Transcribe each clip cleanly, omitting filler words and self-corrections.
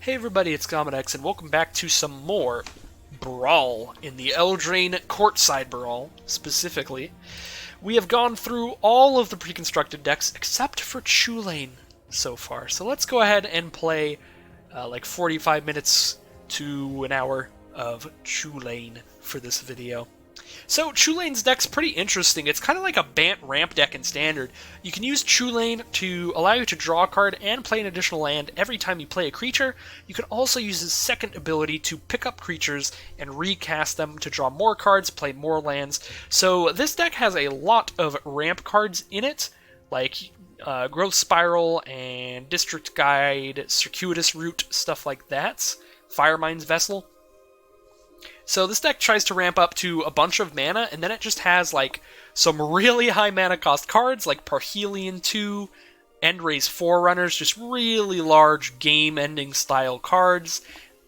Hey everybody, it's Gomedex, and welcome back to some more Brawl in the Eldraine Courtside Brawl, specifically. We have gone through all of the pre-constructed decks except for Chulane so far, so let's go ahead and play like 45 minutes to an hour of Chulane for this video. So Chulane's deck's pretty interesting. It's kind of like a Bant ramp deck in Standard. You can use Chulane to allow you to draw a card and play an additional land every time you play a creature. You can also use his second ability to pick up creatures and recast them to draw more cards, play more lands. So this deck has a lot of ramp cards in it, like Growth Spiral and District Guide, Circuitous Route, stuff like that. Firemind's Vessel. So this deck tries to ramp up to a bunch of mana, and then it just has like some really high mana cost cards like Parhelion 2, Endray's Forerunners, just really large game-ending style cards,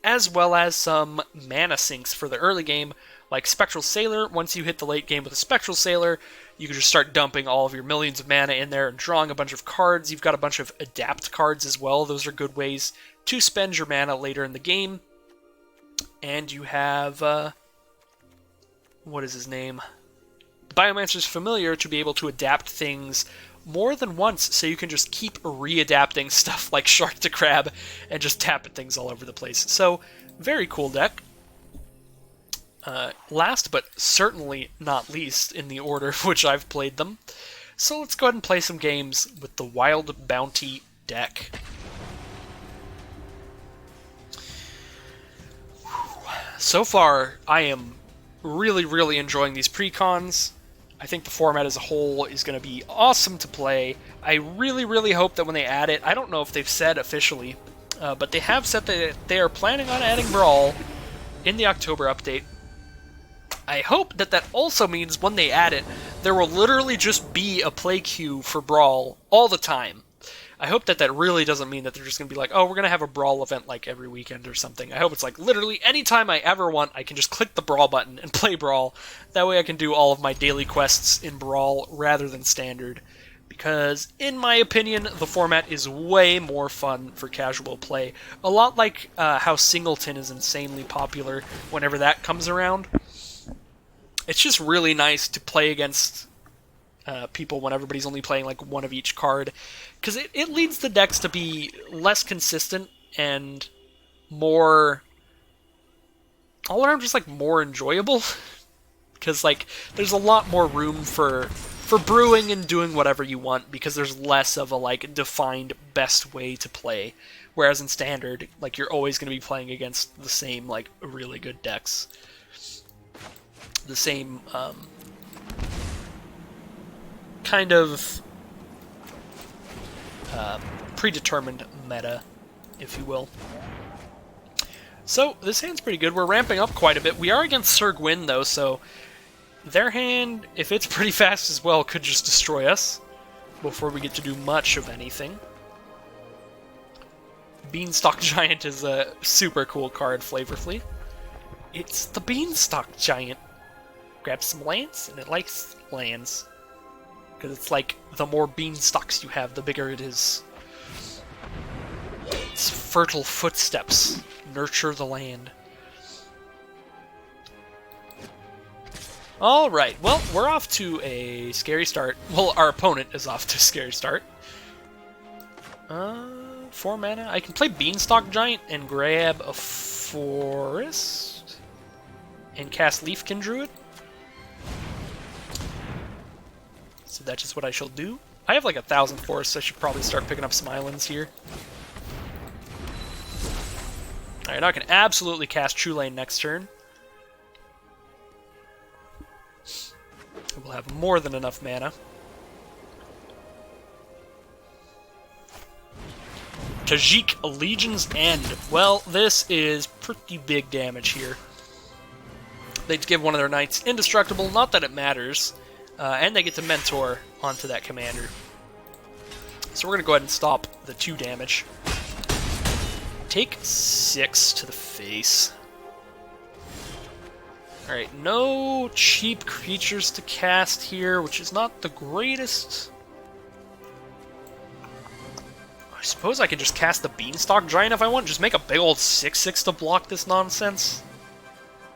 as well as some mana sinks for the early game, like Spectral Sailor. Once you hit the late game with a Spectral Sailor, you can just start dumping all of your millions of mana in there and drawing a bunch of cards. You've got a bunch of Adapt cards as well. Those are good ways to spend your mana later in the game. And you have, what is his name? Biomancer's Familiar to be able to adapt things more than once, so you can just keep re-adapting stuff like Shark to Crab and just tap at things all over the place. So, very cool deck. Last but certainly not least in the order of which I've played them. So let's go ahead and play some games with the Wild Bounty deck. So far, I am really enjoying these precons. I think the format as a whole is going to be awesome to play. I really hope that when they add it, I don't know if they've said officially, but they have said that they are planning on adding Brawl in the October update. I hope that that also means when they add it, there will literally just be a play queue for Brawl all the time. I hope that that really doesn't mean that they're just going to be like, oh, we're going to have a Brawl event like every weekend or something. I hope it's like, literally, anytime I ever want, I can just click the Brawl button and play Brawl. That way I can do all of my daily quests in Brawl rather than Standard. Because, in my opinion, the format is way more fun for casual play. A lot like how Singleton is insanely popular whenever that comes around. It's just really nice to play against people when everybody's only playing like one of each card, because it leads the decks to be less consistent and more all around just like more enjoyable, because like there's a lot more room for brewing and doing whatever you want, because there's less of a like defined best way to play, whereas in Standard, like, you're always going to be playing against the same like really good decks, the same kind of predetermined meta, if you will. So, this hand's pretty good. We're ramping up quite a bit. We are against Sir Gwyn, though, so their hand, if it's pretty fast as well, could just destroy us before we get to do much of anything. Beanstalk Giant is a super cool card, flavorfully. It's the Beanstalk Giant. Grabs some lands, and it likes lands. Because it's like, the more beanstalks you have, the bigger it is. It's fertile footsteps. Nurture the land. Alright, well, we're off to a scary start. Well, our opponent is off to a scary start. 4 mana. I can play Beanstalk Giant and grab a forest. And cast Leafkin Druid. So that's just what I shall do. I have like 1,000 forests, so I should probably start picking up some islands here. Alright, now I can absolutely cast Chulane next turn. We'll have more than enough mana. Tajik Legion's End. Well, this is pretty big damage here. They give one of their knights indestructible, not that it matters. And they get to mentor onto that commander. So we're going to go ahead and stop the 2 damage. Take 6 to the face. Alright, no cheap creatures to cast here, which is not the greatest. I suppose I could just cast the Beanstalk Giant if I want. Just make a big old 6/6 to block this nonsense.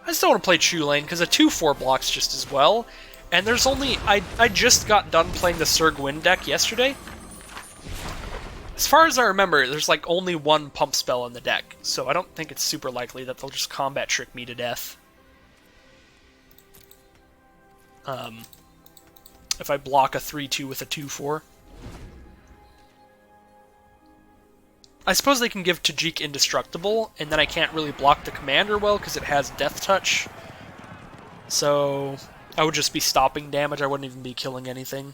I still want to play Chulane, because a 2/4 blocks just as well. And there's only... I just got done playing the Sir Gwyn deck yesterday. As far as I remember, there's like only one pump spell in the deck, so I don't think it's super likely that they'll just combat trick me to death. If I block a 3/2 with a 2/4. I suppose they can give Tajik Indestructible, and then I can't really block the commander well because it has Death Touch. So I would just be stopping damage, I wouldn't even be killing anything.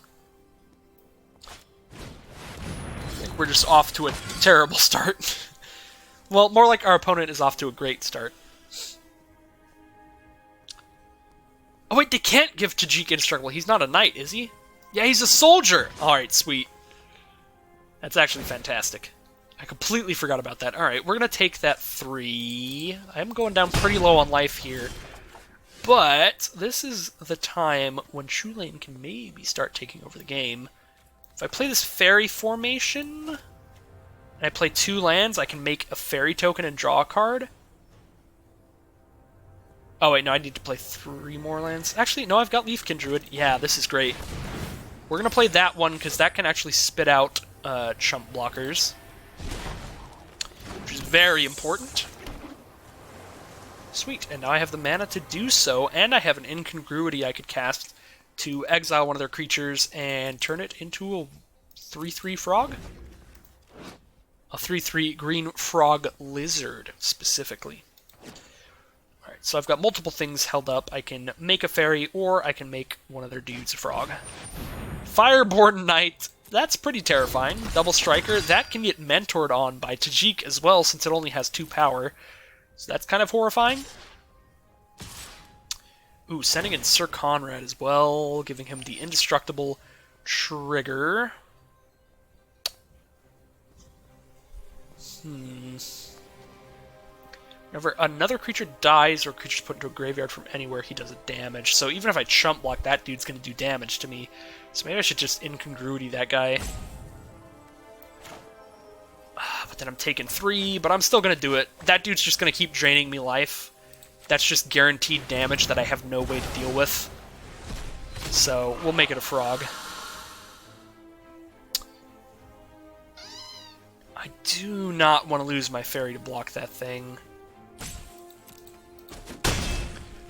I think we're just off to a terrible start. Well, more like our opponent is off to a great start. Oh wait, they can't give Tajik Indestructible. He's not a knight, is he? Yeah, he's a soldier! Alright, sweet. That's actually fantastic. I completely forgot about that. Alright, we're going to take that 3. I'm going down pretty low on life here. But this is the time when Chulane can maybe start taking over the game. If I play this fairy formation, and I play 2 lands, I can make a fairy token and draw a card. Oh wait, no, I need to play 3 more lands. Actually, no, I've got Leafkin Druid. Yeah, this is great. We're going to play that one, because that can actually spit out chump blockers. Which is very important. Sweet, and now I have the mana to do so, and I have an incongruity I could cast to exile one of their creatures and turn it into a 3/3 frog? A 3/3 green frog lizard, specifically. Alright, so I've got multiple things held up. I can make a fairy, or I can make one of their dudes a frog. Fireborn Knight. That's pretty terrifying. Double Striker. That can get mentored on by Tajik as well, since it only has 2 power. So that's kind of horrifying. Ooh, sending in Sir Conrad as well, giving him the indestructible trigger. Whenever another creature dies or creature's put into a graveyard from anywhere, he does a damage. So even if I chump block, that dude's going to do damage to me. So maybe I should just incongruity that guy. But then I'm taking 3, but I'm still going to do it. That dude's just going to keep draining me life. That's just guaranteed damage that I have no way to deal with. So we'll make it a frog. I do not want to lose my fairy to block that thing.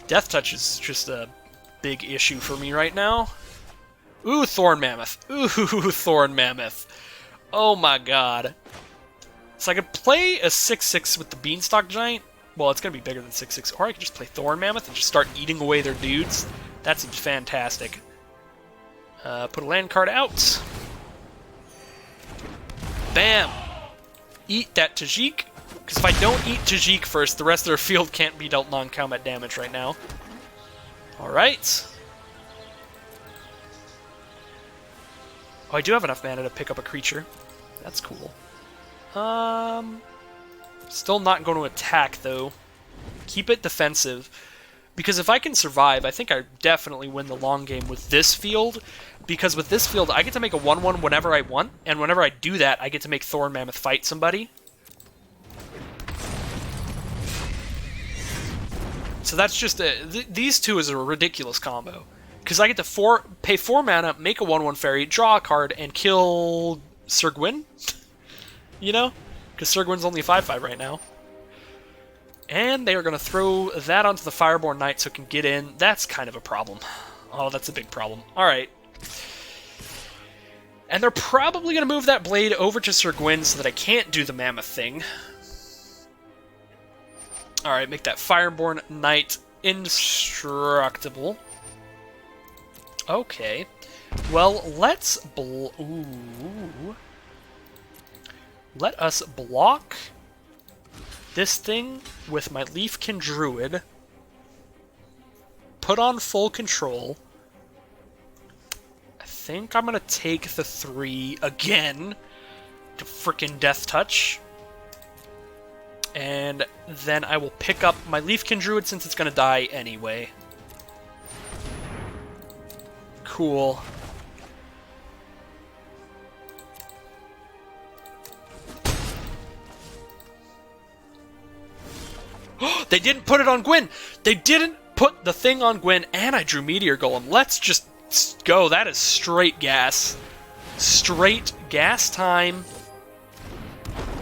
Death Touch is just a big issue for me right now. Ooh, Thorn Mammoth. Ooh, Thorn Mammoth. Oh my god. So I could play a 6/6 with the Beanstalk Giant. Well, it's going to be bigger than 6/6. Or I could just play Thorn Mammoth and just start eating away their dudes. That's fantastic. Put a land card out. Bam! Eat that Tajik. Because if I don't eat Tajik first, the rest of their field can't be dealt non-combat damage right now. Alright. Oh, I do have enough mana to pick up a creature. That's cool. Still not going to attack, though. Keep it defensive. Because if I can survive, I think I definitely win the long game with this field. Because with this field, I get to make a 1/1 whenever I want. And whenever I do that, I get to make Thorn Mammoth fight somebody. So that's just these two is a ridiculous combo. Because I get to pay 4 mana, make a 1/1 fairy, draw a card, and kill Sir Gwyn? You know? Because Sir Gwyn's only 5/5 right now. And they are going to throw that onto the Fireborn Knight so it can get in. That's kind of a problem. Oh, that's a big problem. Alright. And they're probably going to move that blade over to Sir Gwyn so that I can't do the Mammoth thing. Alright, make that Fireborn Knight indestructible. Okay. Well, let us block this thing with my Leafkin Druid. Put on full control. I think I'm going to take the 3 again to frickin' Death Touch. And then I will pick up my Leafkin Druid since it's going to die anyway. Cool. They didn't put it on Gwyn. They didn't put the thing on Gwyn, and I drew Meteor Golem. Let's just go. That is straight gas. Straight gas time.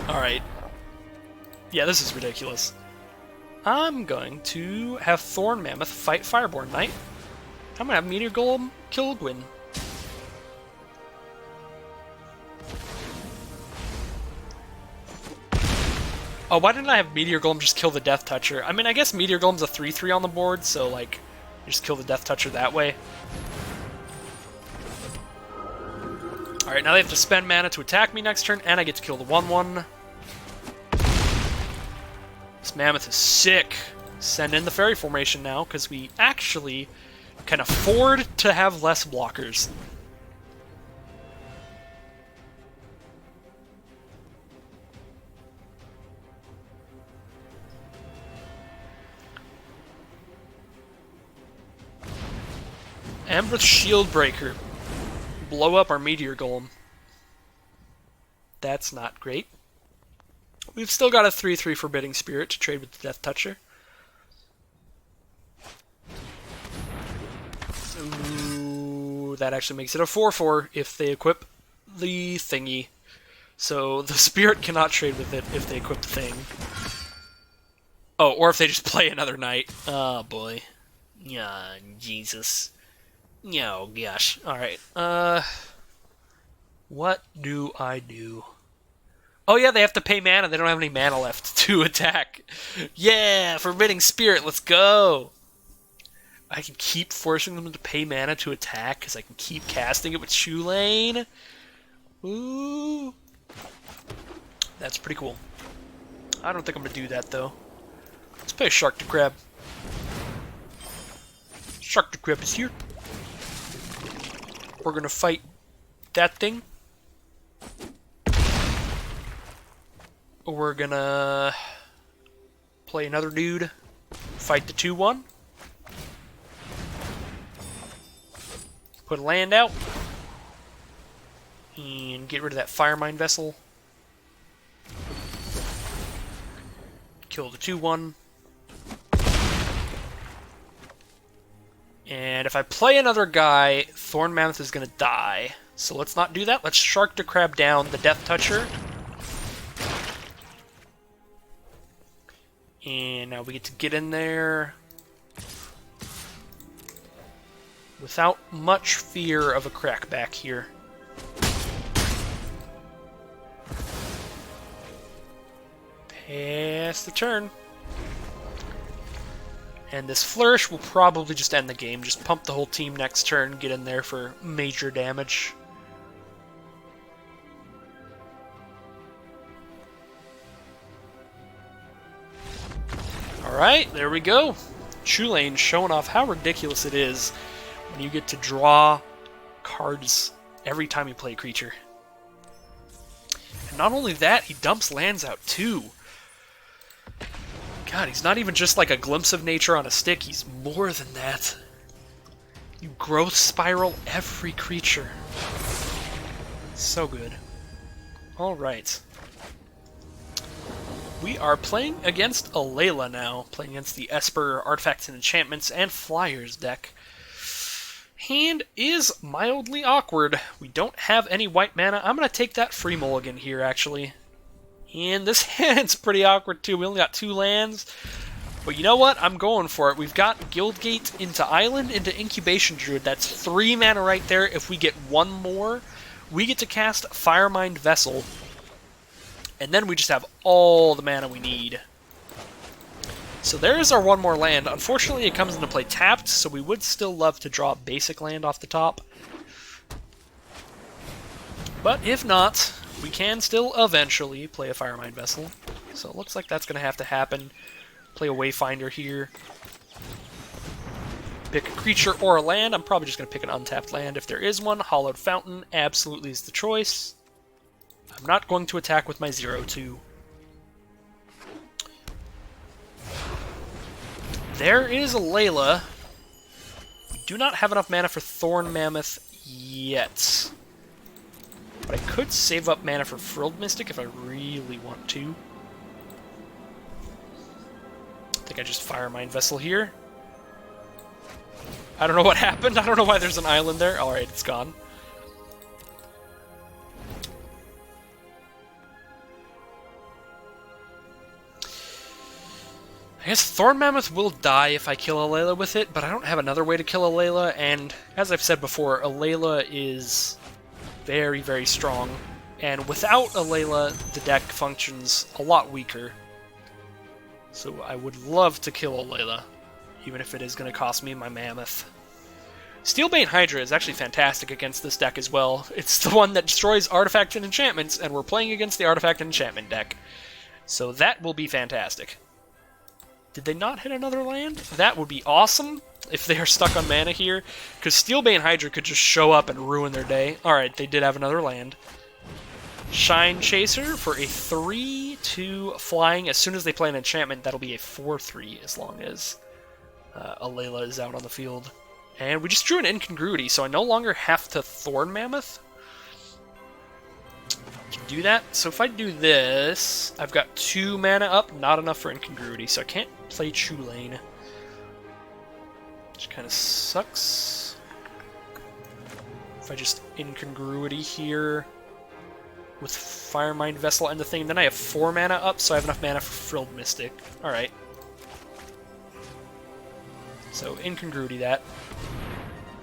Alright. Yeah, this is ridiculous. I'm going to have Thorn Mammoth fight Fireborn Knight. I'm going to have Meteor Golem kill Gwyn. Oh, why didn't I have Meteor Golem just kill the Death Toucher? I mean, I guess Meteor Golem's a 3/3 on the board, so, like, you just kill the Death Toucher that way. Alright, now they have to spend mana to attack me next turn, and I get to kill the 1/1. This Mammoth is sick. Send in the Fairy Formation now, because we actually can afford to have less blockers. Embereth Shieldbreaker. Blow up our Meteor Golem. That's not great. We've still got a 3/3 Forbidding Spirit to trade with the Death Toucher. Ooh, that actually makes it a 4/4 if they equip the thingy. So the Spirit cannot trade with it if they equip the thing. Oh, or if they just play another Knight. Oh boy. Yeah, Jesus. Oh gosh. Alright. What do I do? Oh yeah, they have to pay mana. They don't have any mana left to attack. Yeah, Forbidding Spirit, let's go! I can keep forcing them to pay mana to attack because I can keep casting it with Chulane. Ooh. That's pretty cool. I don't think I'm going to do that, though. Let's play a Shark to Crab. Shark to Crab is here. We're going to fight that thing. We're going to play another dude. Fight the 2/1. Put a land out. And get rid of that Firemind Vessel. Kill the 2/1. And if I play another guy, Thorn Mammoth is going to die. So let's not do that. Let's Shark to Crab down the Death Toucher. And now we get to get in there without much fear of a crackback here. Pass the turn. And this Flourish will probably just end the game. Just pump the whole team next turn, get in there for major damage. Alright, there we go. Chulane showing off how ridiculous it is when you get to draw cards every time you play a creature. And not only that, he dumps lands out too. God, he's not even just like a Glimpse of Nature on a stick, he's more than that. You growth spiral every creature. So good. Alright. We are playing against Alayla now, playing against the Esper Artifacts and Enchantments and Flyers deck. Hand is mildly awkward. We don't have any white mana. I'm going to take that free mulligan here, actually. And this hand's pretty awkward, too. We only got 2 lands. But you know what? I'm going for it. We've got Guildgate into Island, into Incubation Druid. That's 3 mana right there. If we get 1 more, we get to cast Firemind Vessel. And then we just have all the mana we need. So there's our 1 more land. Unfortunately, it comes into play tapped, so we would still love to draw a basic land off the top. But if not, we can still eventually play a Firemind Vessel. So it looks like that's going to happen. Play a Wayfinder here. Pick a creature or a land. I'm probably just going to pick an untapped land if there is one. Hollowed Fountain absolutely is the choice. I'm not going to attack with my 0/2. There is Alayla. We do not have enough mana for Thorn Mammoth yet. But I could save up mana for Frilled Mystic if I really want to. I think think I just Fire Mine Vessel here. I don't know what happened. I don't know why there's an island there. Alright, it's gone. I guess Thorn Mammoth will die if I kill a Layla with it, but I don't have another way to kill a Layla, and as I've said before, a Layla is very, very strong, and without a Layla, the deck functions a lot weaker. So I would love to kill a Layla, even if it is going to cost me my Mammoth. Steelbane Hydra is actually fantastic against this deck as well. It's the one that destroys artifacts and enchantments, and we're playing against the artifact and enchantment deck. So that will be fantastic. Did they not hit another land? That would be awesome if they are stuck on mana here, because Steelbane Hydra could just show up and ruin their day. Alright, they did have another land. Shine Chaser for a 3/2 flying. As soon as they play an enchantment, that'll be a 4/3 as long as a Layla is out on the field. And we just drew an Incongruity, so I no longer have to Thorn Mammoth. I can do that. So if I do this, I've got 2 mana up, not enough for Incongruity, so I can't play Chulane. Which kind of sucks. If I just Incongruity here with Firemind Vessel and the thing, then I have 4 mana up, so I have enough mana for Frilled Mystic. Alright. So Incongruity that.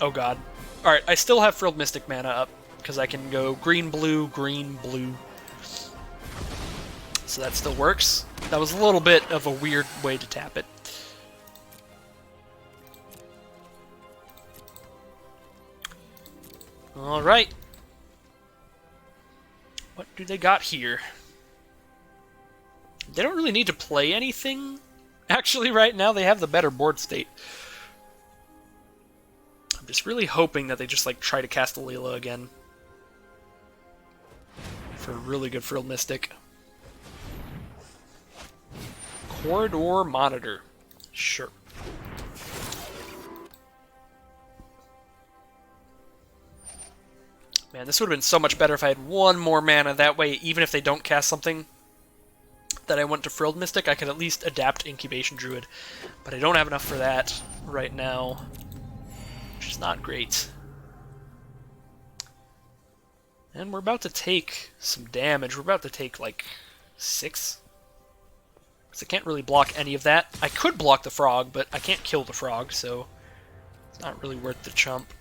Oh god. Alright, I still have Frilled Mystic mana up, because I can go green, blue, so that still works. That was a little bit of a weird way to tap it. Alright. What do they got here? They don't really need to play anything. Actually, right now they have the better board state. I'm just really hoping that they just like try to cast a Layla again. For a really good Frilled Mystic. Corridor Monitor. Sure. Man, this would have been so much better if I had 1 more mana. That way, even if they don't cast something that I want to Frilled Mystic, I could at least adapt Incubation Druid. But I don't have enough for that right now, which is not great. And we're about to take some damage. We're about to take, like, 6. Because I can't really block any of that. I could block the frog, but I can't kill the frog, so it's not really worth the chump.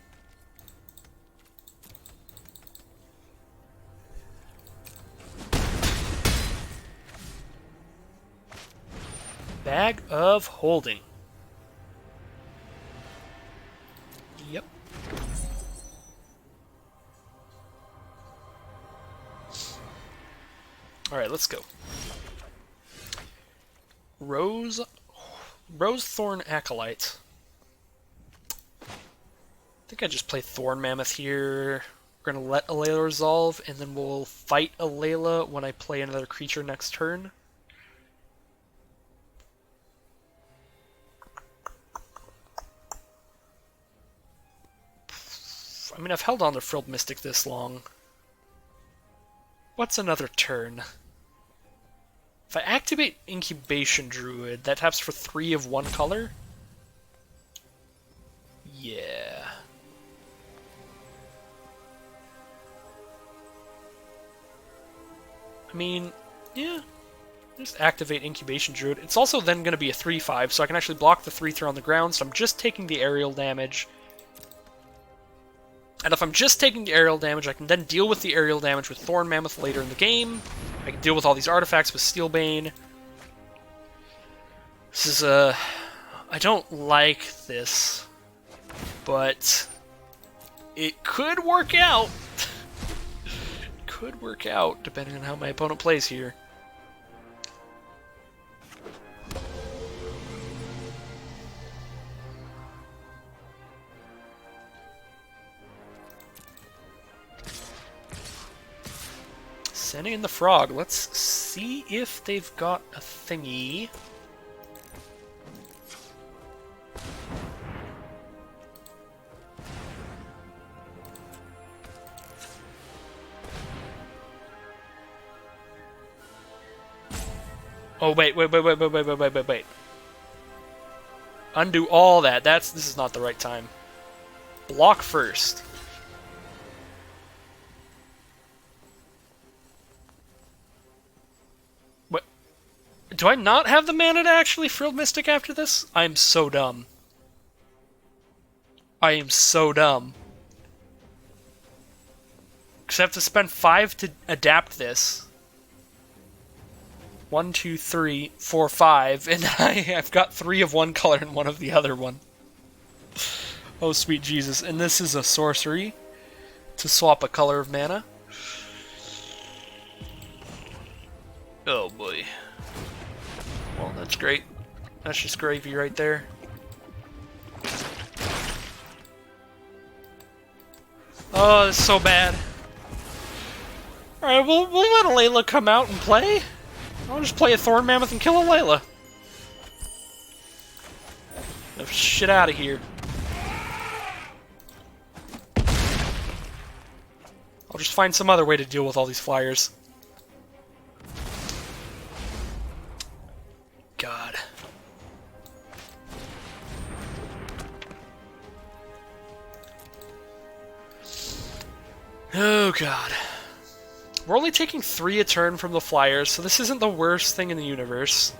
Bag of Holding. Yep. Alright, let's go. Rosethorn Acolyte. I think I just play Thorn Mammoth here. We're gonna let a Layla resolve, and then we'll fight a Layla when I play another creature next turn. I mean, I've held on to Frilled Mystic this long. What's another turn? If I activate Incubation Druid, that taps for 3 of 1 color? Yeah. I mean, yeah. Just activate Incubation Druid. It's also then going to be a 3/5, so I can actually block the 3/3 on the ground, so I'm just taking the aerial damage. And if I'm just taking the aerial damage, I can then deal with the aerial damage with Thorn Mammoth later in the game. I can deal with all these artifacts with Steelbane. This is I don't like this, but it could work out. It could work out, depending on how my opponent plays here. Sending in the frog. Let's see if they've got a thingy. Oh, wait. Undo all that. This is not the right time. Block first. What? Do I not have the mana to actually Frilled Mystic after this? I am so dumb. I am so dumb. Because I have to spend 5 to adapt this. 1, 2, 3, 4, 5, and I've got 3 of one color and 1 of the other one. Oh, sweet Jesus. And this is a sorcery to swap a color of mana. Oh, boy. Well, that's great. That's just gravy right there. Oh, it's so bad. Alright, we'll let a Layla come out and play. I'll just play a Thorn Mammoth and kill a Layla. No shit out of here. I'll just find some other way to deal with all these flyers. God. Oh, God. We're only taking 3 a turn from the flyers, so this isn't the worst thing in the universe.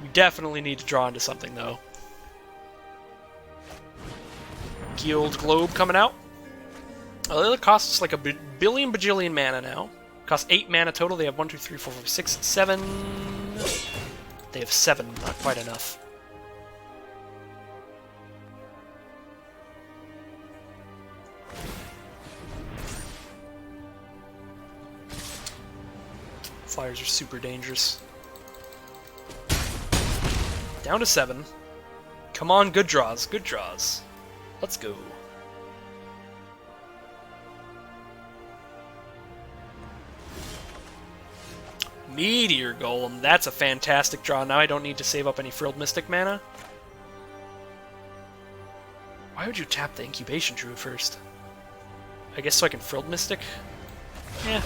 We definitely need to draw into something, though. Guild Globe coming out. It costs like a billion bajillion mana now. Costs 8 mana total. They have 1, 2, 3, 4, 5, 6, 7. They have 7, not quite enough. Flyers are super dangerous. Down to 7. Come on, good draws, good draws. Let's go. Meteor Golem, that's a fantastic draw. Now I don't need to save up any Frilled Mystic mana. Why would you tap the Incubation Druid first? I guess so I can Frilled Mystic? Yeah.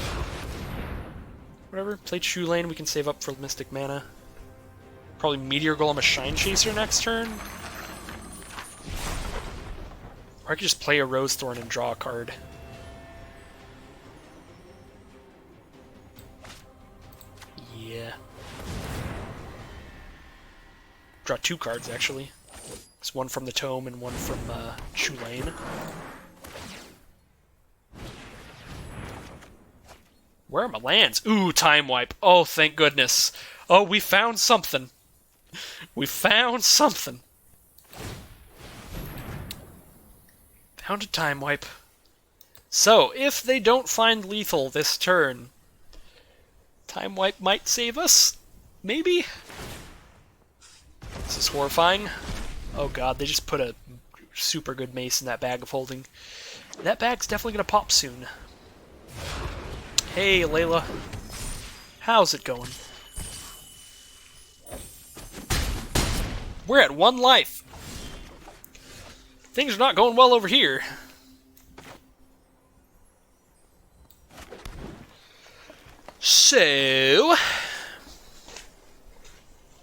Whatever. Play Chulane, we can save up Frilled Mystic mana. Probably Meteor Golem a Shine Chaser next turn. Or I could just play a Rose Thorn and draw a card. Yeah. Draw 2 cards, actually. It's one from the Tome and one from Chulane. Where are my lands? Ooh, Time Wipe. Oh, thank goodness. Oh, we found something. We found something. Found a Time Wipe. So, if they don't find lethal this turn, Time Wipe might save us? Maybe? This is horrifying. Oh god, they just put a super good mace in that bag of holding. That bag's definitely gonna pop soon. Hey, Layla. How's it going? We're at 1 life. Things are not going well over here. So,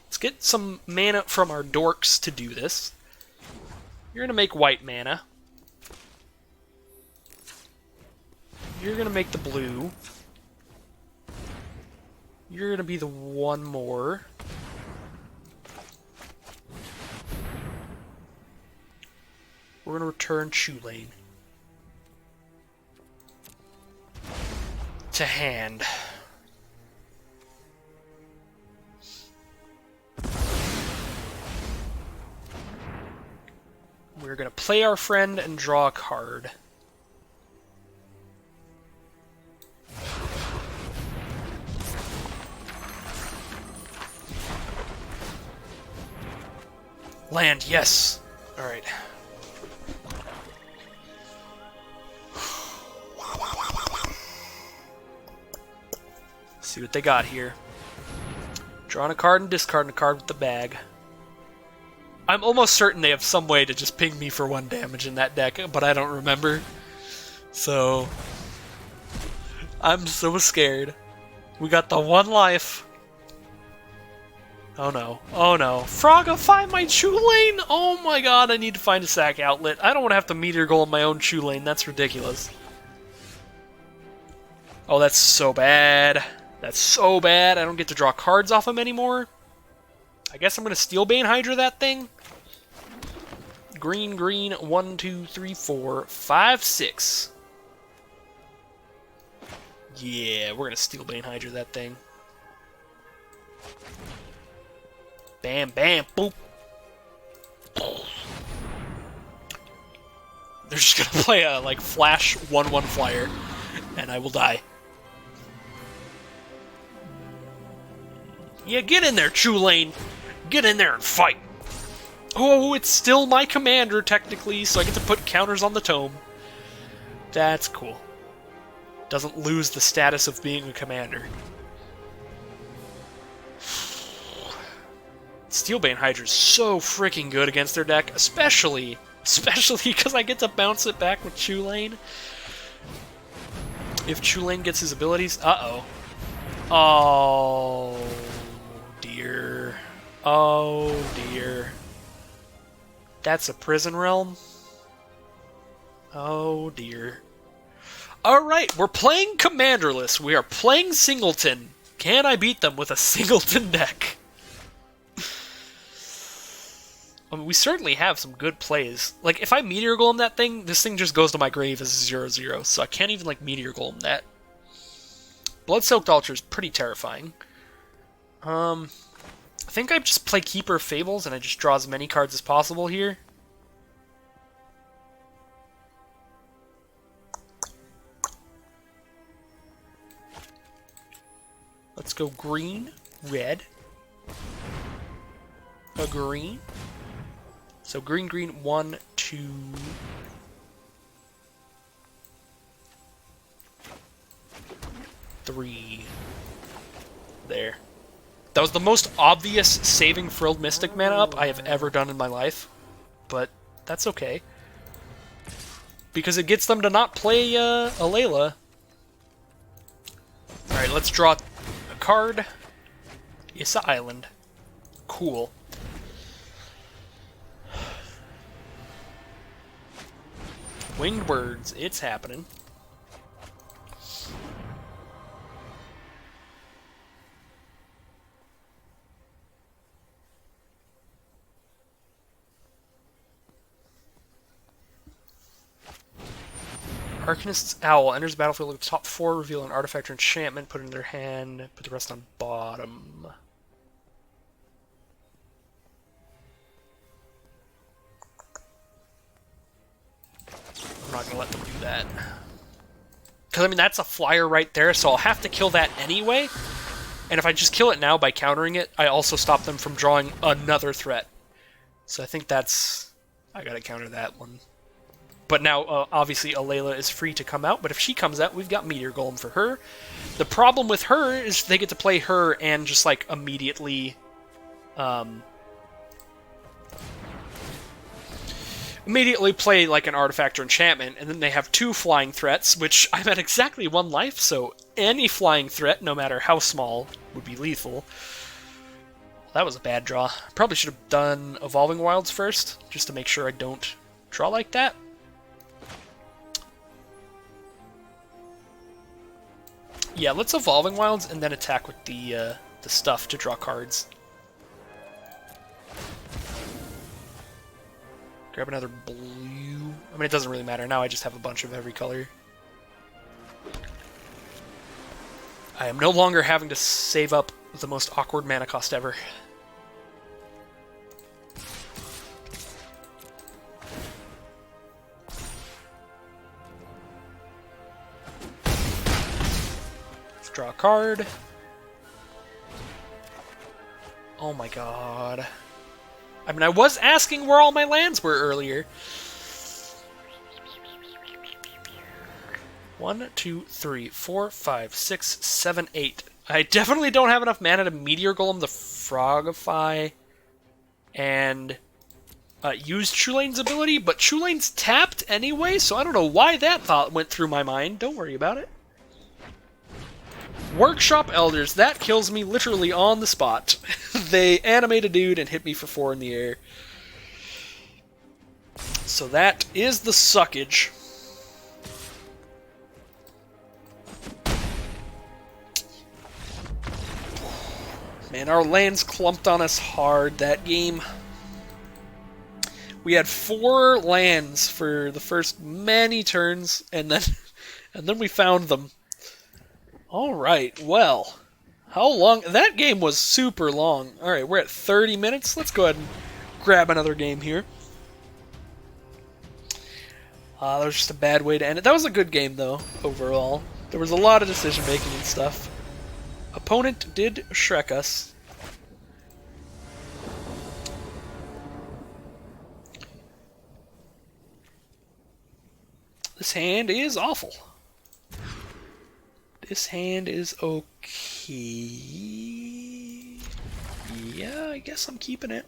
let's get some mana from our dorks to do this. You're going to make white mana. You're going to make the blue. You're going to be the 1 more. We're going to return Chulane to hand. We're going to play our friend and draw a card. Land, yes! Alright. See what they got here. Drawing a card and discarding a card with the bag. I'm almost certain they have some way to just ping me for 1 damage in that deck, but I don't remember. So, I'm so scared. We got the 1 life. Oh no. Oh no. Frogify my Chulane! Oh my god, I need to find a sack outlet. I don't want to have to Meteor Golem my own Chulane. That's ridiculous. Oh, that's so bad. That's so bad. I don't get to draw cards off him anymore. I guess I'm going to Steelbane Hydra that thing. Green, green, 1, 2, 3, 4, 5, 6. Yeah, we're going to Steelbane Hydra that thing. Bam, bam, boop. They're just going to play a, like, flash 1/1 flyer, and I will die. Yeah, get in there, Chulane. Get in there and fight. Oh, it's still my commander, technically, so I get to put counters on the tome. That's cool. Doesn't lose the status of being a commander. Steelbane Hydra is so freaking good against their deck, especially because I get to bounce it back with Chulane. If Chulane gets his abilities... Uh-oh. Oh, dear. Oh, dear. That's a prison realm? Oh, dear. Alright, we're playing commanderless. We are playing Singleton. Can I beat them with a Singleton deck? I mean, we certainly have some good plays. Like, if I Meteor Golem that thing, this thing just goes to my grave as a 0/0, so I can't even, like, Meteor Golem that. Blood-Soaked Altar is pretty terrifying. I think I just play Keeper of Fables, and I just draw as many cards as possible here. Let's go green, red, a green. So green, green, 1, 2... three. There. That was the most obvious saving Frilled Mystic mana up I have ever done in my life. But that's okay. Because it gets them to not play Alayla. Alright, let's draw a card. Issa Island. Cool. Winged Birds, it's happening. Arcanist's Owl enters the battlefield with the top 4, reveal an artifact or enchantment, put it in their hand, put the rest on bottom. I'm not going to let them do that. Because, I mean, that's a flyer right there, so I'll have to kill that anyway. And if I just kill it now by countering it, I also stop them from drawing another threat. So I think that's... I gotta counter that one. But now, obviously, Alayla is free to come out, but if she comes out, we've got Meteor Golem for her. The problem with her is they get to play her and just, like, immediately... immediately play, like, an artifact or enchantment, and then they have 2 flying threats, which I'm at exactly 1 life, so any flying threat, no matter how small, would be lethal. That was a bad draw. Probably should have done Evolving Wilds first, just to make sure I don't draw like that. Yeah, let's Evolving Wilds and then attack with the stuff to draw cards. Grab another blue. I mean, it doesn't really matter. Now I just have a bunch of every color. I am no longer having to save up the most awkward mana cost ever. Let's draw a card. Oh my god. I mean, I was asking where all my lands were earlier. 1, 2, 3, 4, 5, 6, 7, 8. I definitely don't have enough mana to Meteor Golem the Frogify and use Chulane's ability, but Chulane's tapped anyway, so I don't know why that thought went through my mind. Don't worry about it. Workshop Elders, that kills me literally on the spot. They animate a dude and hit me for 4 in the air. So that is the suckage. Man, our lands clumped on us hard that game. We had 4 lands for the first many turns, and then we found them. Alright, well, how long? That game was super long. Alright, we're at 30 minutes. Let's go ahead and grab another game here. That was just a bad way to end it. That was a good game, though, overall. There was a lot of decision-making and stuff. Opponent did Shrek us. This hand is awful. This hand is okay. Yeah, I guess I'm keeping it.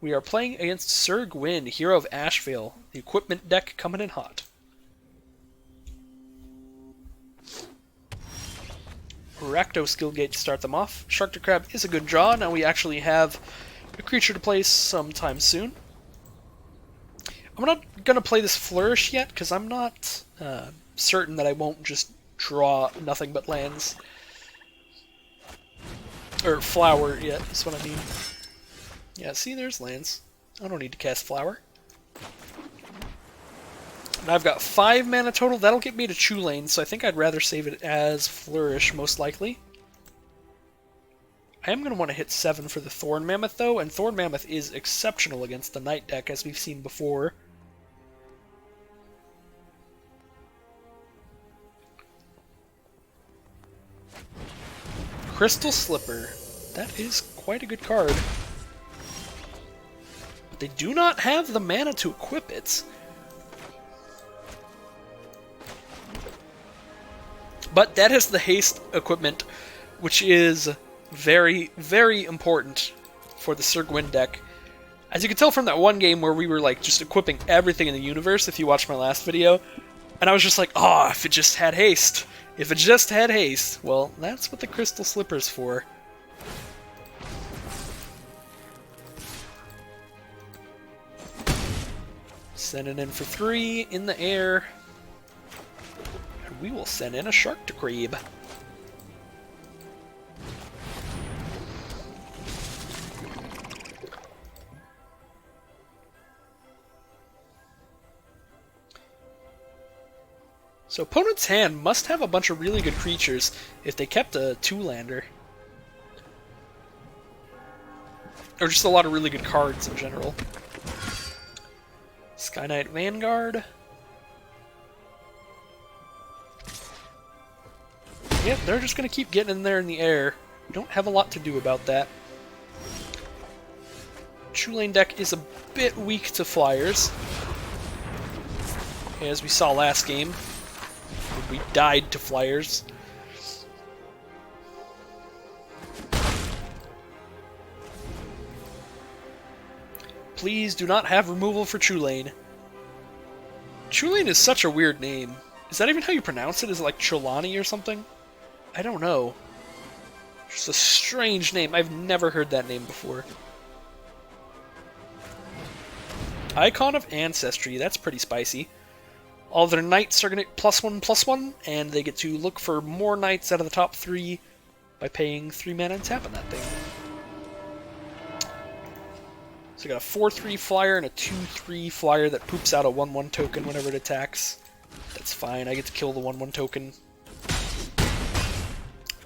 We are playing against Sir Gwyn, Hero of Ashvale. The equipment deck coming in hot. Rakdos Skillgate to start them off. Shark to Crab is a good draw. Now we actually have a creature to play sometime soon. I'm not going to play this Flourish yet, because I'm not certain that I won't just draw nothing but lands. Or Flower yet, is what I mean. Yeah, see, there's lands. I don't need to cast Flower. And I've got 5 mana total. That'll get me to Chulane, so I think I'd rather save it as Flourish, most likely. I am going to want to hit 7 for the Thorn Mammoth, though, and Thorn Mammoth is exceptional against the Knight deck, as we've seen before. Crystal Slipper. That is quite a good card. But they do not have the mana to equip it. But that has the haste equipment, which is very, very important for the Sir Gwyn deck. As you can tell from that one game where we were like just equipping everything in the universe, if you watched my last video, and I was just like, oh, if it just had haste. If it just had haste. Well, that's what the Crystal Slipper's for. Send it in for 3 in the air. And we will send in a Shark to Crab. So opponent's hand must have a bunch of really good creatures if they kept a 2-lander. Or just a lot of really good cards in general. Sky Knight Vanguard. Yep, they're just going to keep getting in there in the air. We don't have a lot to do about that. Chulane deck is a bit weak to flyers. As we saw last game. We died to flyers. Please do not have removal for Chulane. Chulane is such a weird name. Is that even how you pronounce it? Is it like Chulane or something? I don't know. Just a strange name. I've never heard that name before. Icon of Ancestry. That's pretty spicy. All their knights are going to get +1/+1, and they get to look for more knights out of the top 3 by paying 3 mana and tapping that thing. So I got a 4/3 flyer and a 2/3 flyer that poops out a 1/1 token whenever it attacks. That's fine, I get to kill the 1/1 token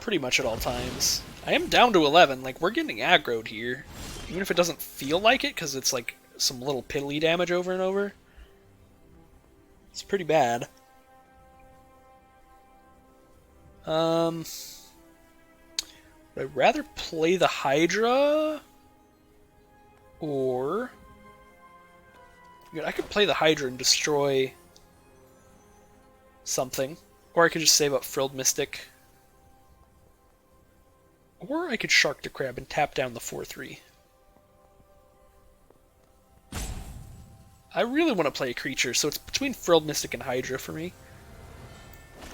pretty much at all times. I am down to 11, like, we're getting aggroed here. Even if it doesn't feel like it, because it's like some little piddly damage over and over. It's pretty bad. Would I rather play the Hydra? Or... I could play the Hydra and destroy something. Or I could just save up Frilled Mystic. Or I could Shark the Crab and tap down the 4/3. I really want to play a creature, so it's between Frilled Mystic and Hydra for me.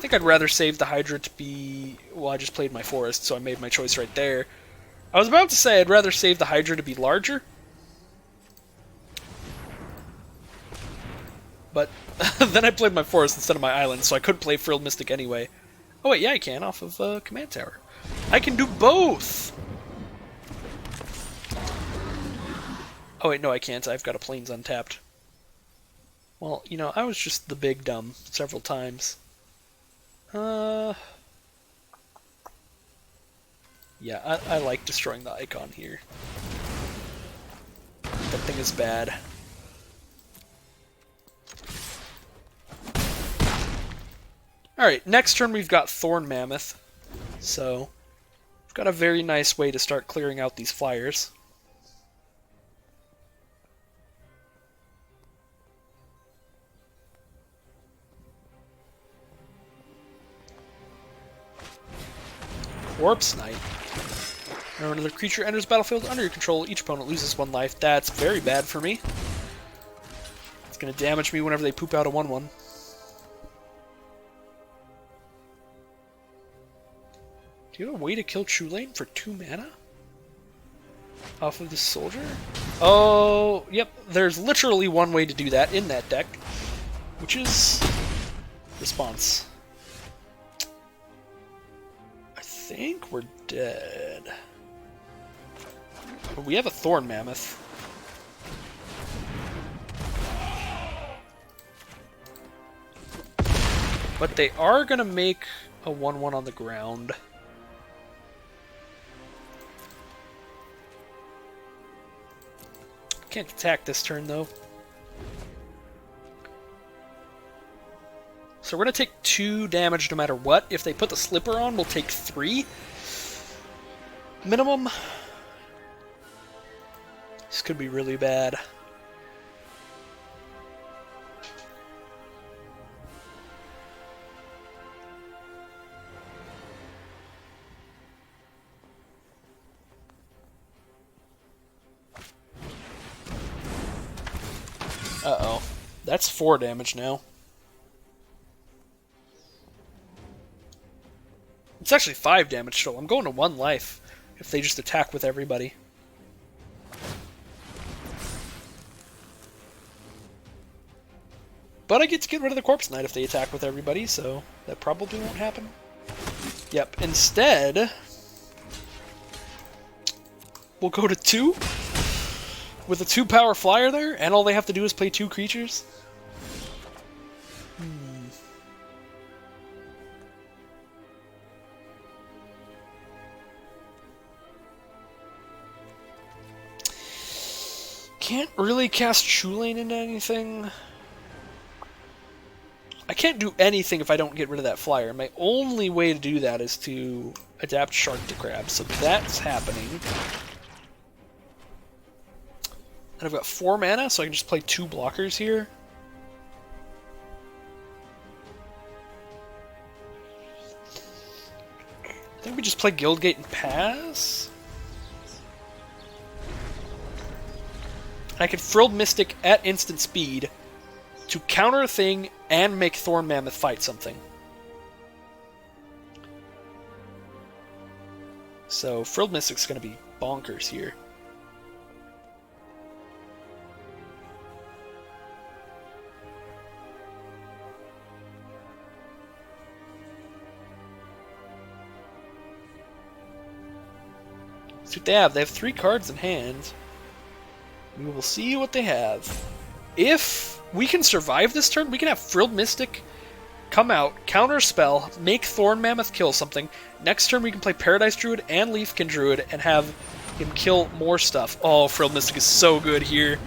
I think I'd rather save the Hydra to be... Well, I just played my Forest, so I made my choice right there. I was about to say I'd rather save the Hydra to be larger. But then I played my Forest instead of my Island, so I couldn't play Frilled Mystic anyway. Oh wait, yeah I can, off of Command Tower. I can do both! Oh wait, no I can't, I've got a Plains untapped. Well, you know, I was just the big dumb several times. Yeah, I like destroying the icon here. That thing is bad. Alright, next turn we've got Thorn Mammoth. So, we've got a very nice way to start clearing out these flyers. Corpse Knight. Whenever another creature enters the battlefield under your control, each opponent loses 1 life. That's very bad for me. It's going to damage me whenever they poop out a 1/1. Do you have a way to kill Chulane for 2 mana? Off of this soldier? Oh, yep. There's literally one way to do that in that deck, which is Response. I think we're dead. But we have a Thorn Mammoth. But they are going to make a 1/1 on the ground. Can't attack this turn, though. So we're going to take 2 damage no matter what. If they put the Slipper on, we'll take 3. Minimum. This could be really bad. Uh-oh. That's 4 damage now. It's actually 5 damage still. I'm going to 1 life if they just attack with everybody. But I get to get rid of the Corpse Knight if they attack with everybody, so that probably won't happen. Yep, instead, we'll go to 2 with a 2-power flyer there, and all they have to do is play 2 creatures. Can't really cast Chulane into anything. I can't do anything if I don't get rid of that flyer. My only way to do that is to adapt Shark to Crab, so that's happening. And I've got 4 mana, so I can just play 2 blockers here. I think we just play Guildgate and pass. And I can Frilled Mystic at instant speed to counter a thing and make Thorn Mammoth fight something. So Frilled Mystic's going to be bonkers here. See what they have. They have 3 cards in hand. We will see what they have. If we can survive this turn, we can have Frilled Mystic come out, counter spell, make Thorn Mammoth kill something. Next turn we can play Paradise Druid and Leafkin Druid and have him kill more stuff. Oh, Frilled Mystic is so good here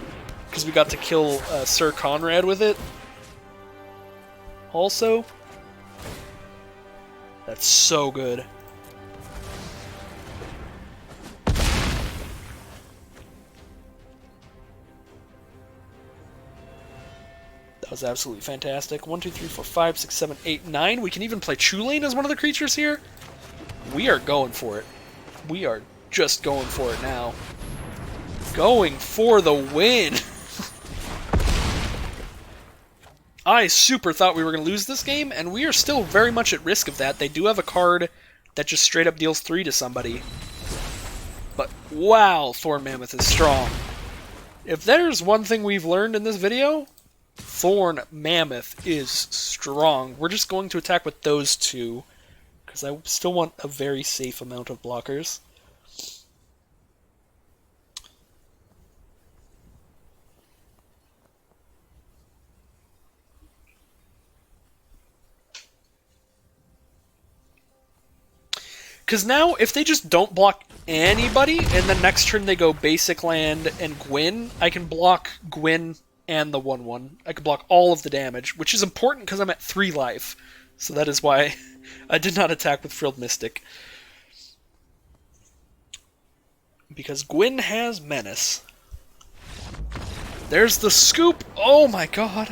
because we got to kill Sir Conrad with it. Also, that's so good. That was absolutely fantastic. 1, 2, 3, 4, 5, 6, 7, 8, 9. We can even play Chulane as one of the creatures here. We are going for it. We are just going for it now. Going for the win. I super thought we were going to lose this game, and we are still very much at risk of that. They do have a card that just straight up deals 3 to somebody. But wow, Thorn Mammoth is strong. If there's one thing we've learned in this video, Thorn Mammoth is strong. We're just going to attack with those 2, because I still want a very safe amount of blockers. Because now, if they just don't block anybody, and then next turn they go Basic Land and Gwyn, I can block Gwyn and the 1/1. I can block all of the damage, which is important because I'm at 3 life. So that is why I did not attack with Frilled Mystic. Because Gwyn has Menace. There's the scoop! Oh my god!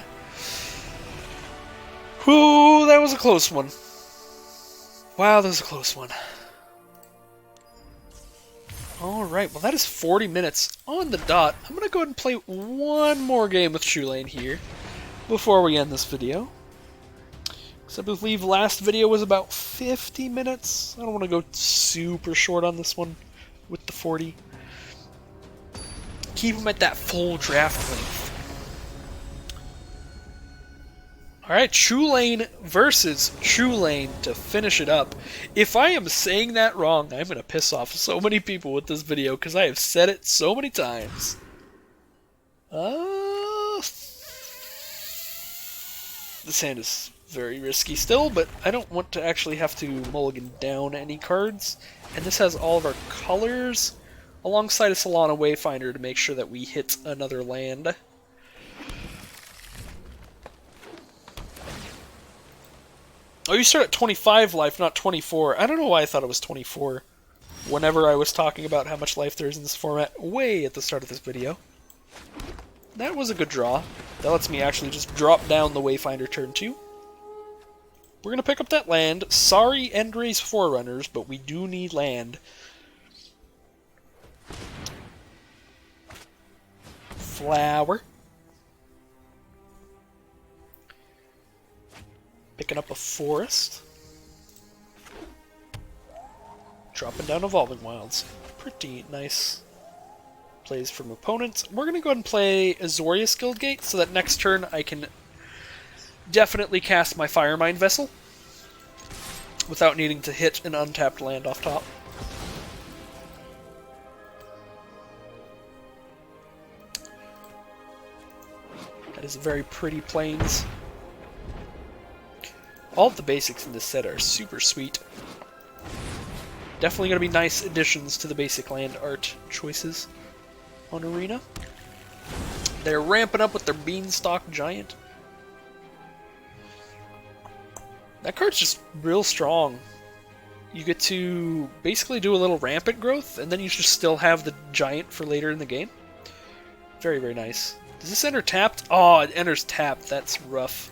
Whew, that was a close one. Wow, that was a close one. Alright, well that is 40 minutes on the dot. I'm going to go ahead and play one more game with Chulane here before we end this video. Because I believe last video was about 50 minutes. I don't want to go super short on this one with the 40. Keep them at that full draft length. Alright, Chulane versus Chulane to finish it up. If I am saying that wrong, I'm going to piss off so many people with this video because I have said it so many times. This hand is very risky still, but I don't want to actually have to mulligan down any cards. And this has all of our colors alongside a Solana Wayfinder to make sure that we hit another land. Oh, you start at 25 life, not 24. I don't know why I thought it was 24 whenever I was talking about how much life there is in this format way at the start of this video. That was a good draw. That lets me actually just drop down the Wayfinder turn 2. We're going to pick up that land. Sorry, Endray's Forerunners, but we do need land. Flower. Picking up a forest. Dropping down Evolving Wilds. Pretty nice plays from opponents. We're going to go ahead and play Azorius Guildgate so that next turn I can definitely cast my Firemind Vessel without needing to hit an untapped land off top. That is a very pretty plains. All of the basics in this set are super sweet. Definitely going to be nice additions to the basic land art choices on Arena. They're ramping up with their Beanstalk Giant. That card's just real strong. You get to basically do a little rampant growth, and then you just still have the Giant for later in the game. Very, very nice. Does this enter tapped? Oh, it enters tapped. That's rough.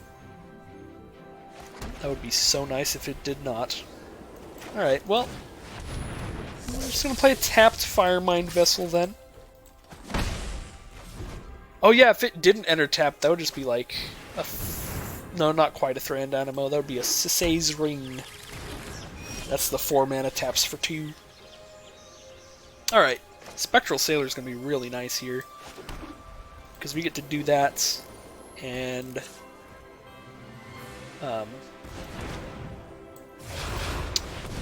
That would be so nice if it did not. Alright, well, we're just going to play a tapped Firemind Vessel then. Oh yeah, if it didn't enter tapped, that would just be like a... No, not quite a Thrandanimo. That would be a Sisay's Ring. That's the 4-mana taps for 2. Alright, Spectral Sailor is going to be really nice here. Because we get to do that, and...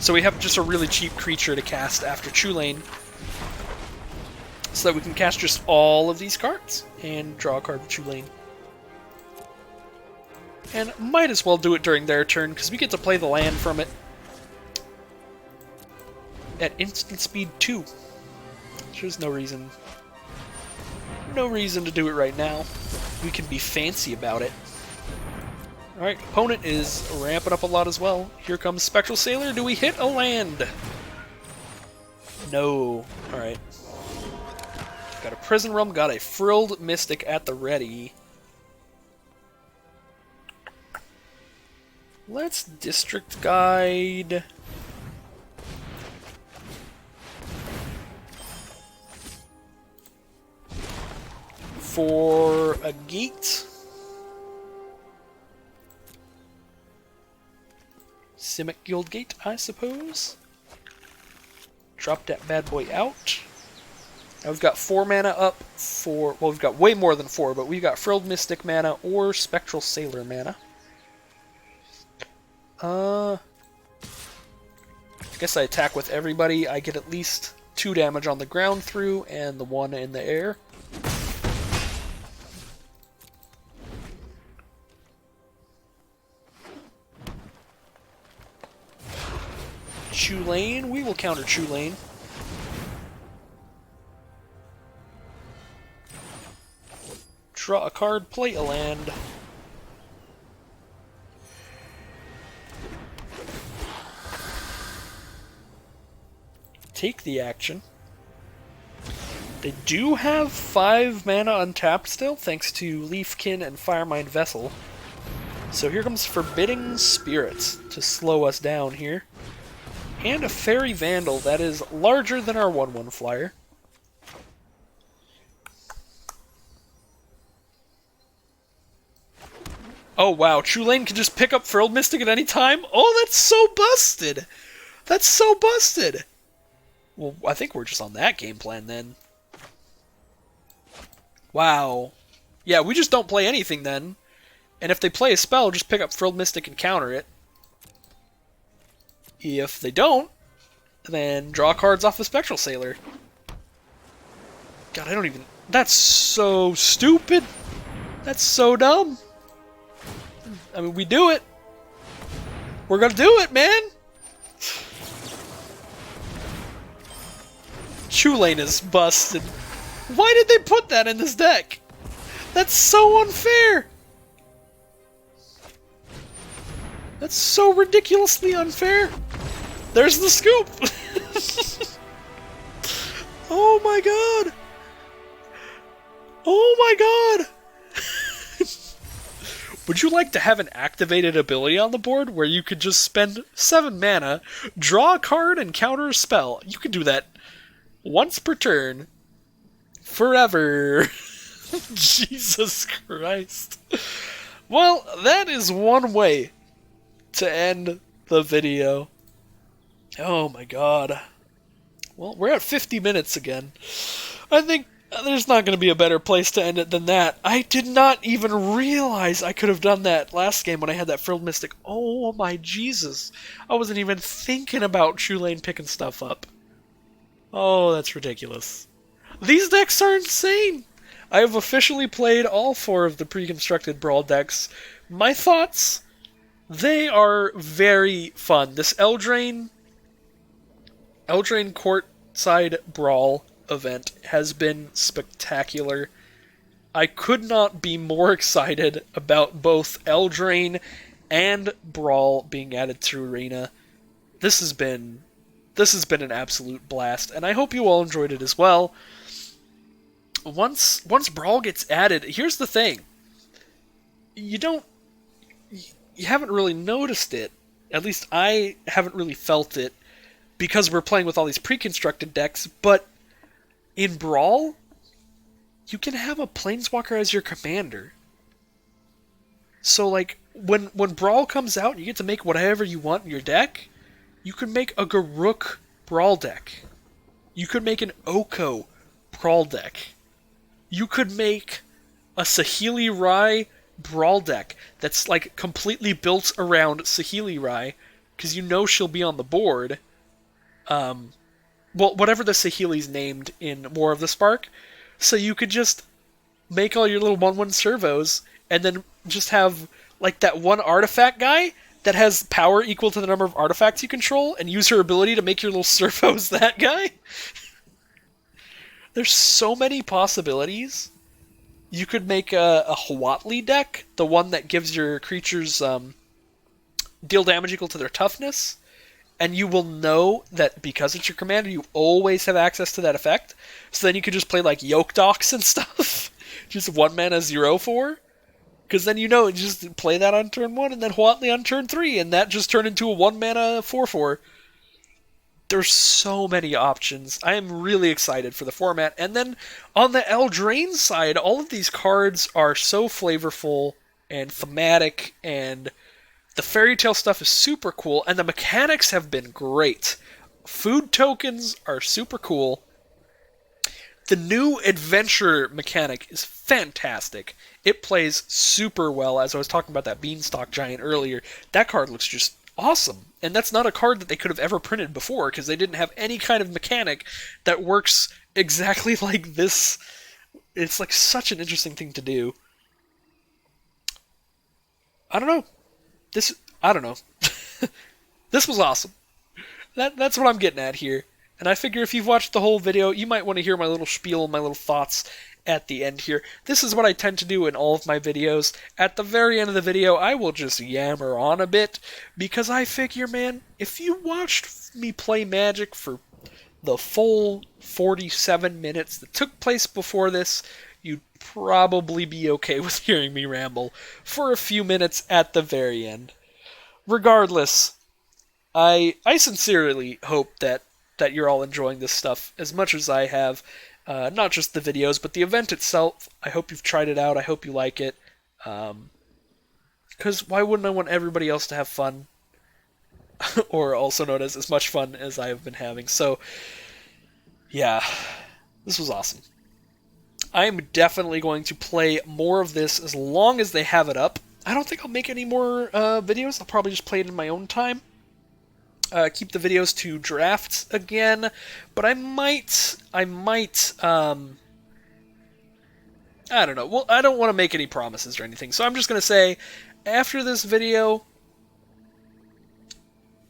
so we have just a really cheap creature to cast after Chulane, so that we can cast just all of these cards and draw a card with Chulane. And might as well do it during their turn, because we get to play the land from it at instant speed 2. There's no reason to do it right now. We can be fancy about it. Alright, opponent is ramping up a lot as well. Here comes Spectral Sailor. Do we hit a land? No. Alright. Got a Prison Realm, got a Frilled Mystic at the ready. Let's District Guide. For a gate. Simic Guildgate, I suppose. Drop that bad boy out. Now we've got 4 mana up for... Well, we've got way more than 4, but we've got Frilled Mystic mana or Spectral Sailor mana. I guess I attack with everybody. I get at least 2 damage on the ground through and the 1 in the air. Chulane, we will counter Chulane. Draw a card, play a land. Take the action. They do have 5 mana untapped still, thanks to Leafkin and Firemind Vessel. So here comes Forbidding Spirits to slow us down here. And a Fairy Vandal that is larger than our 1/1 flyer. Oh wow, Chulane can just pick up Frilled Mystic at any time? Oh, that's so busted! That's so busted! Well, I think we're just on that game plan then. Wow. Yeah, we just don't play anything then. And if they play a spell, just pick up Frilled Mystic and counter it. If they don't, then draw cards off the Spectral Sailor. God, I don't even... That's so stupid! That's so dumb! I mean, we do it! We're gonna do it, man! Chulane is busted. Why did they put that in this deck? That's so unfair! That's so ridiculously unfair! There's the scoop! Oh my god! Oh my god! Would you like to have an activated ability on the board where you could just spend 7 mana, draw a card, and counter a spell? You could do that once per turn. Forever. Jesus Christ. Well, that is one way to end the video. Oh my god. Well, we're at 50 minutes again. I think there's not going to be a better place to end it than that. I did not even realize I could have done that last game when I had that Frilled Mystic. Oh my Jesus. I wasn't even thinking about Chulane picking stuff up. Oh, that's ridiculous. These decks are insane. I have officially played all 4 of the pre-constructed Brawl decks. My thoughts? They are very fun. This Eldraine Courtside Brawl event has been spectacular. I could not be more excited about both Eldraine and Brawl being added to Arena. This has been an absolute blast, and I hope you all enjoyed it as well. Once Brawl gets added, here's the thing. You haven't really noticed it. At least I haven't really felt it because we're playing with all these pre-constructed decks, but in Brawl, you can have a Planeswalker as your commander. So, like, when Brawl comes out, you get to make whatever you want in your deck. You can make a Garruk Brawl deck. You could make an Oko Brawl deck. You could make a Saheeli Rai Brawl deck that's, like, completely built around Saheeli Rai, because you know she'll be on the board. Well, whatever the Saheeli's named in War of the Spark. So you could just make all your little 1/1 servos, and then just have, like, that one artifact guy that has power equal to the number of artifacts you control, and use her ability to make your little servos that guy. There's so many possibilities. You could make a Huatli deck, the one that gives your creatures deal damage equal to their toughness, and you will know that because it's your commander, you always have access to that effect. So then you could just play like Yoke Docs and stuff. Just 1 mana 0/4. Because then you know, you just play that on turn 1 and then Huatli on turn 3, and that just turned into a 1 mana 4/4. There's so many options. I am really excited for the format. And then on the Eldraine side, all of these cards are so flavorful and thematic, and The fairy tale stuff is super cool, and the mechanics have been great. Food tokens are super cool. The new adventure mechanic is fantastic. It plays super well. As I was talking about that Beanstalk Giant earlier, that card looks just awesome. And that's not a card that they could have ever printed before, because they didn't have any kind of mechanic that works exactly like this. It's like such an interesting thing to do. I don't know. I don't know. This was awesome. That's what I'm getting at here. And I figure if you've watched the whole video, you might want to hear my little spiel, my little thoughts at the end here. This is what I tend to do in all of my videos. At the very end of the video, I will just yammer on a bit, because I figure, man, if you watched me play Magic for the full 47 minutes that took place before this, you'd probably be okay with hearing me ramble for a few minutes at the very end. Regardless, I sincerely hope that you're all enjoying this stuff as much as I have. Not just the videos, but the event itself. I hope you've tried it out. I hope you like it. Because why wouldn't I want everybody else to have fun? Or also known as much fun as I have been having. So, yeah, this was awesome. I'm definitely going to play more of this as long as they have it up. I don't think I'll make any more videos. I'll probably just play it in my own time. Keep the videos to drafts again, but I might, I don't know. Well, I don't want to make any promises or anything, so I'm just going to say, after this video,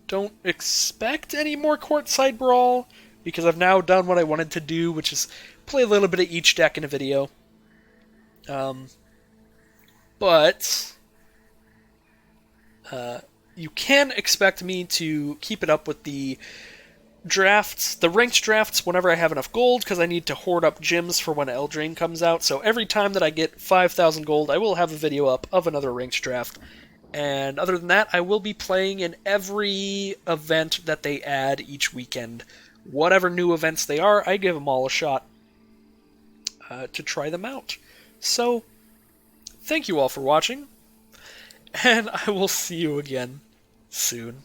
don't expect any more Courtside Brawl, because I've now done what I wanted to do, which is play a little bit of each deck in a video. But you can expect me to keep it up with the drafts, the ranked drafts, whenever I have enough gold, because I need to hoard up gems for when Eldraine comes out. So every time that I get 5,000 gold, I will have a video up of another ranked draft. And other than that, I will be playing in every event that they add each weekend. Whatever new events they are, I give them all a shot to try them out. So, thank you all for watching, and I will see you again soon.